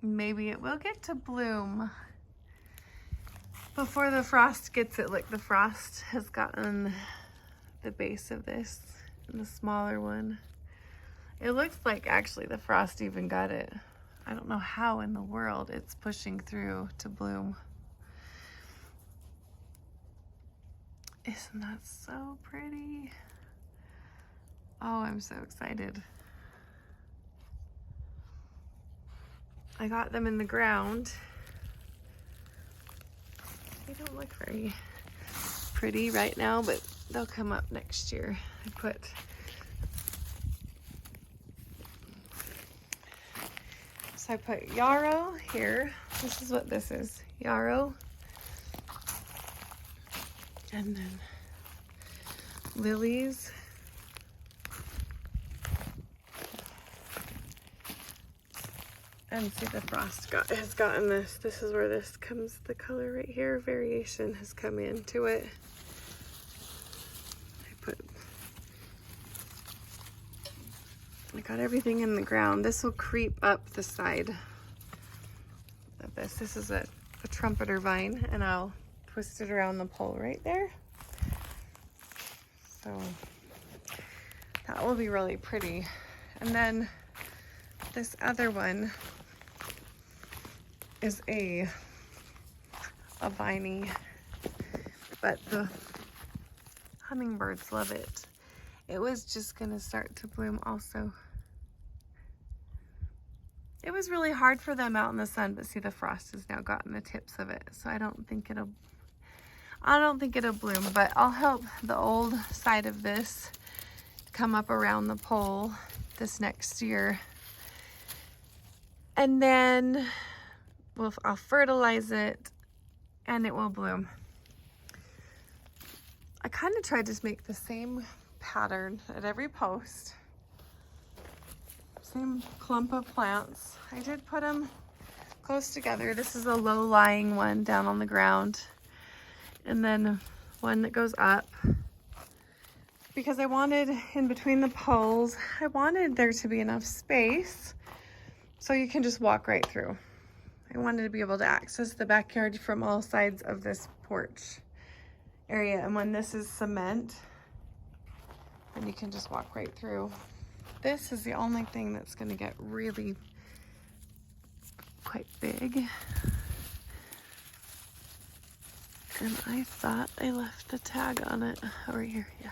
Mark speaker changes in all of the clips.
Speaker 1: maybe it will get to bloom before the frost gets it. Like the frost has gotten the base of this and the smaller one. It looks like actually the frost even got it. I don't know how in the world it's pushing through to bloom. Isn't that so pretty? Oh, I'm so excited. I got them in the ground. They don't look very pretty right now, but they'll come up next year. I put yarrow here. This is what this is, yarrow. And then lilies. And see, the frost has gotten this. This is where this comes, the color right here, variation has come into it. I got everything in the ground. This will creep up the side of this. This is a trumpeter vine, and I'll twist it around the pole right there. So that will be really pretty. And then this other one is a viney, but the hummingbirds love it. It was just gonna start to bloom also. It was really hard for them out in the sun, but see, the frost has now gotten the tips of it, so I don't think it'll bloom, but I'll help the old side of this come up around the pole this next year. And then I'll fertilize it and it will bloom. I kind of tried to make the same pattern at every post. Same clump of plants. I did put them close together. This is a low-lying one down on the ground. And then one that goes up. Because I wanted, in between the poles, I wanted there to be enough space so you can just walk right through. I wanted to be able to access the backyard from all sides of this porch area. And when this is cement, then you can just walk right through. This is the only thing that's going to get really quite big. And I thought I left the tag on it over here. Yeah.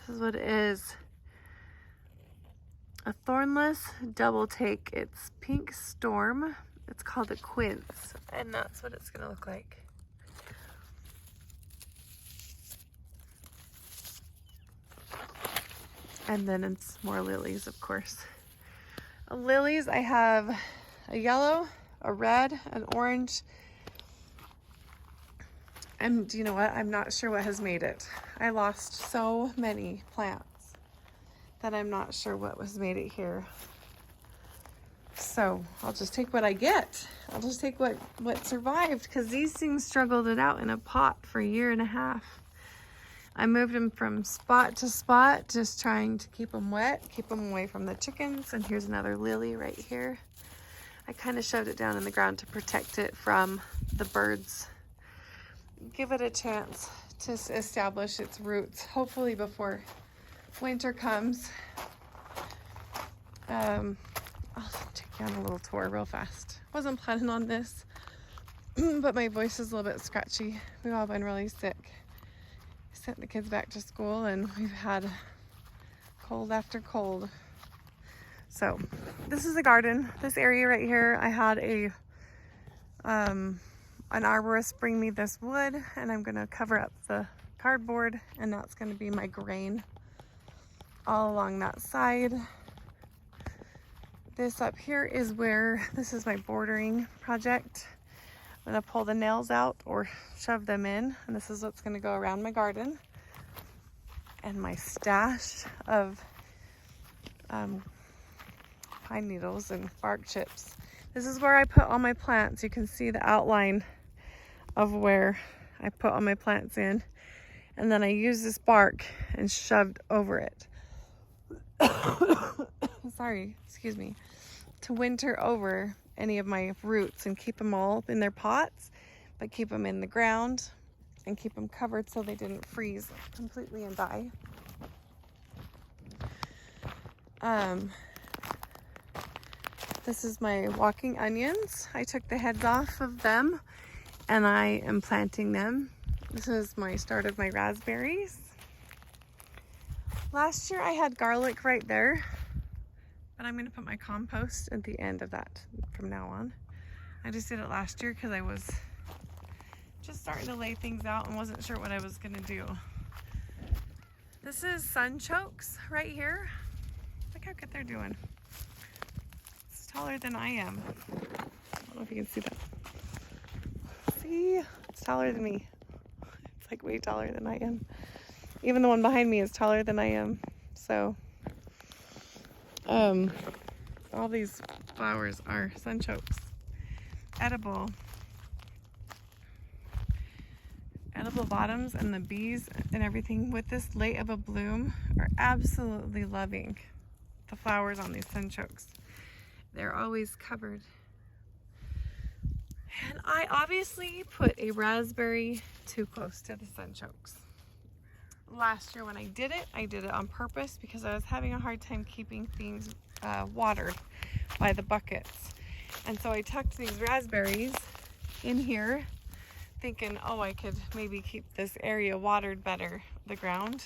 Speaker 1: This is what it is. A thornless double take. It's pink storm. It's called a quince, and that's what it's going to look like. And then it's more lilies, of course. Lilies, I have a yellow, a red, an orange, and you know what? I'm not sure what has made it. I lost so many plants that I'm not sure what was made it here. So I'll just take what I get. I'll just take what survived, because these things struggled it out in a pot for a year and a half. I moved them from spot to spot, just trying to keep them wet, keep them away from the chickens. And here's another lily right here. I kind of shoved it down in the ground to protect it from the birds. Give it a chance to establish its roots, hopefully before winter comes. I'll take you on a little tour real fast. Wasn't planning on this, but my voice is a little bit scratchy. We've all been really sick. Sent the kids back to school, and we've had cold after cold. So this is the garden. This area right here, I had an arborist bring me this wood, and I'm gonna cover up the cardboard, and that's gonna be my grain all along that side. This up here is where, this is my bordering project. I'm gonna pull the nails out or shove them in, and this is what's gonna go around my garden. And my stash of pine needles and bark chips. This is where I put all my plants. You can see the outline of where I put all my plants in. And then I use this bark and shoved over it. Sorry, excuse me. to winter over any of my roots and keep them all in their pots, but keep them in the ground and keep them covered so they didn't freeze completely and die. This is my walking onions. I took the heads off of them and I am planting them. This is my start of my raspberries. Last year I had garlic right there, but I'm gonna put my compost at the end of that from now on. I just did it last year because I was just starting to lay things out and wasn't sure what I was gonna do. This is Sunchokes right here. Look how good they're doing. It's taller than I am. I don't know if you can see that. See, it's taller than me. It's like way taller than I am. Even the one behind me is taller than I am. So, all these flowers are sunchokes. Edible bottoms, and the bees and everything with this late of a bloom are absolutely loving the flowers on these sunchokes. They're always covered. And I obviously put a raspberry too close to the sunchokes. Last year when I did it on purpose because I was having a hard time keeping things watered by the buckets. And so I tucked these raspberries in here thinking, oh, I could maybe keep this area watered better, the ground.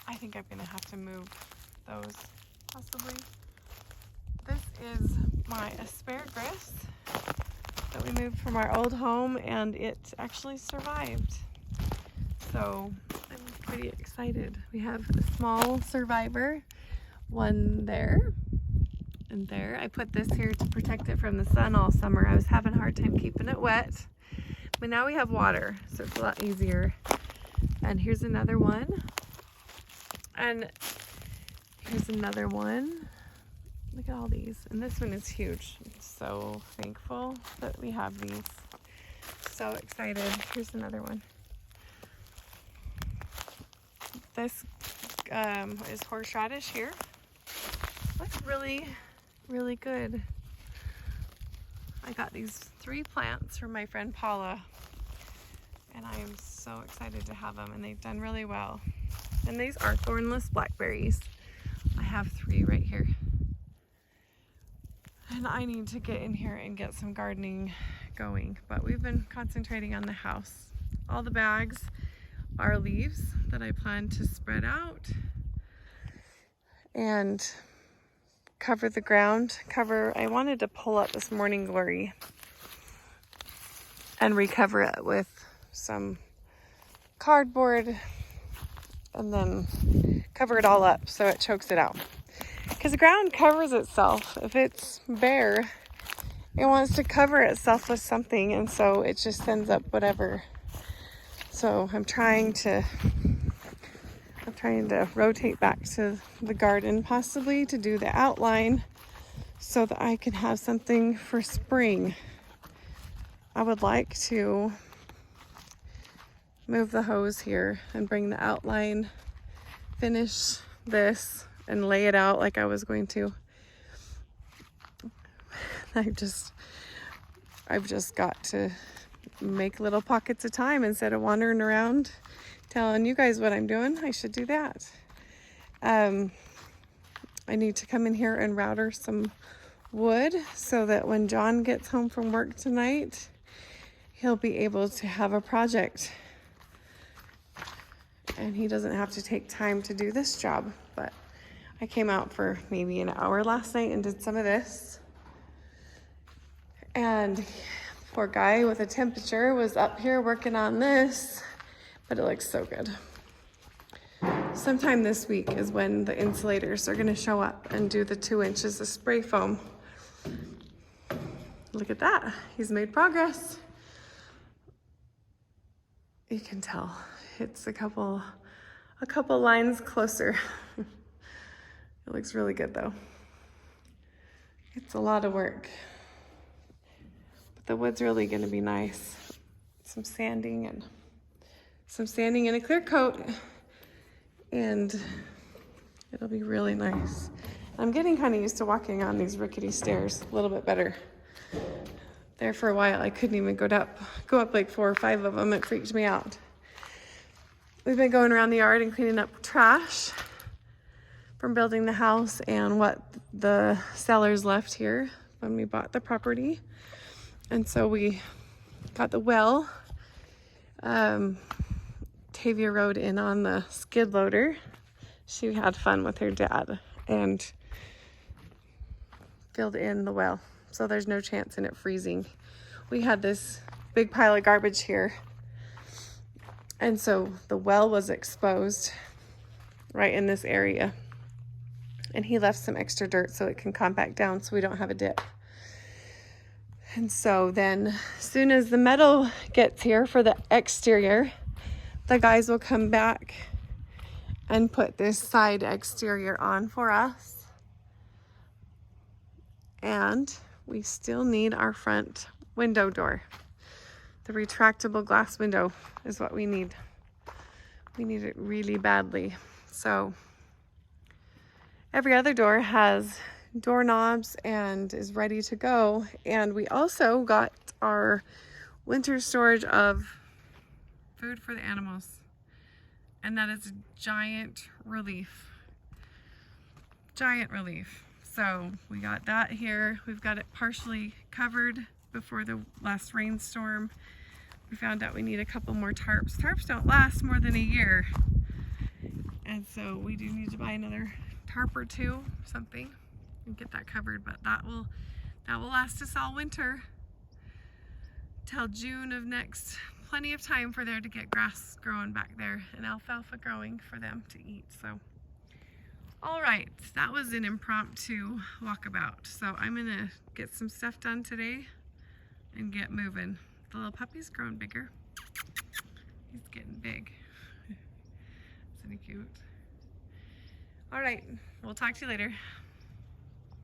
Speaker 1: I think I'm gonna have to move those, possibly. This is my asparagus that we moved from our old home, and it actually survived. So I'm pretty excited. We have a small survivor, one there and there. I put this here to protect it from the sun all summer. I was having a hard time keeping it wet, but now we have water, so it's a lot easier. And here's another one. And here's another one. Look at all these. And this one is huge. I'm so thankful that we have these. So excited. Here's another one. This is horseradish here. Looks really, really good. I got these 3 plants from my friend Paula, and I am so excited to have them, and they've done really well. And these are Thornless Blackberries. I have 3 right here. And I need to get in here and get some gardening going, but we've been concentrating on the house. All the bags are leaves that I plan to spread out and cover the ground. I wanted to pull up this morning glory and recover it with some cardboard and then cover it all up so it chokes it out. Because the ground covers itself. If it's bare, it wants to cover itself with something, and so it just sends up whatever. So I'm trying to rotate back to the garden, possibly to do the outline so that I can have something for spring. I would like to move the hose here and bring the outline, finish this, and lay it out like I was going to. I've just got to make little pockets of time instead of wandering around telling you guys what I'm doing. I should do that. I need to come in here and router some wood so that when John gets home from work tonight, he'll be able to have a project. And he doesn't have to take time to do this job. But I came out for maybe an hour last night and did some of this. And poor guy with a temperature was up here working on this, but it looks so good. Sometime this week is when the insulators are gonna show up and do the 2 inches of spray foam. Look at that, he's made progress. You can tell it's a couple lines closer. It looks really good though. It's a lot of work. But the wood's really gonna be nice. Some sanding and a clear coat, and it'll be really nice. I'm getting kind of used to walking on these rickety stairs a little bit better. There for a while, I couldn't even go up like 4 or 5 of them. It freaked me out. We've been going around the yard and cleaning up trash from building the house and what the sellers left here when we bought the property. And so we got the well. Tavia rode in on the skid loader. She had fun with her dad and filled in the well. So there's no chance in it freezing. We had this big pile of garbage here. And so the well was exposed right in this area. And he left some extra dirt so it can compact down so we don't have a dip. And so then as soon as the metal gets here for the exterior, the guys will come back and put this side exterior on for us. And we still need our front window door. The retractable glass window is what we need. We need it really badly. So every other door has doorknobs and is ready to go. And we also got our winter storage of food for the animals. And that is a giant relief. Giant relief. So we got that here. We've got it partially covered before the last rainstorm. We found out we need a couple more tarps. Tarps don't last more than a year. And so we do need to buy another tarp or two, something, and get that covered. But that will last us all winter till June of next. Plenty of time for there to get grass growing back there and alfalfa growing for them to eat. So, all right, that was an impromptu walkabout. So I'm gonna get some stuff done today and get moving. The little puppy's growing bigger. He's getting big. Isn't he cute? All right, we'll talk to you later.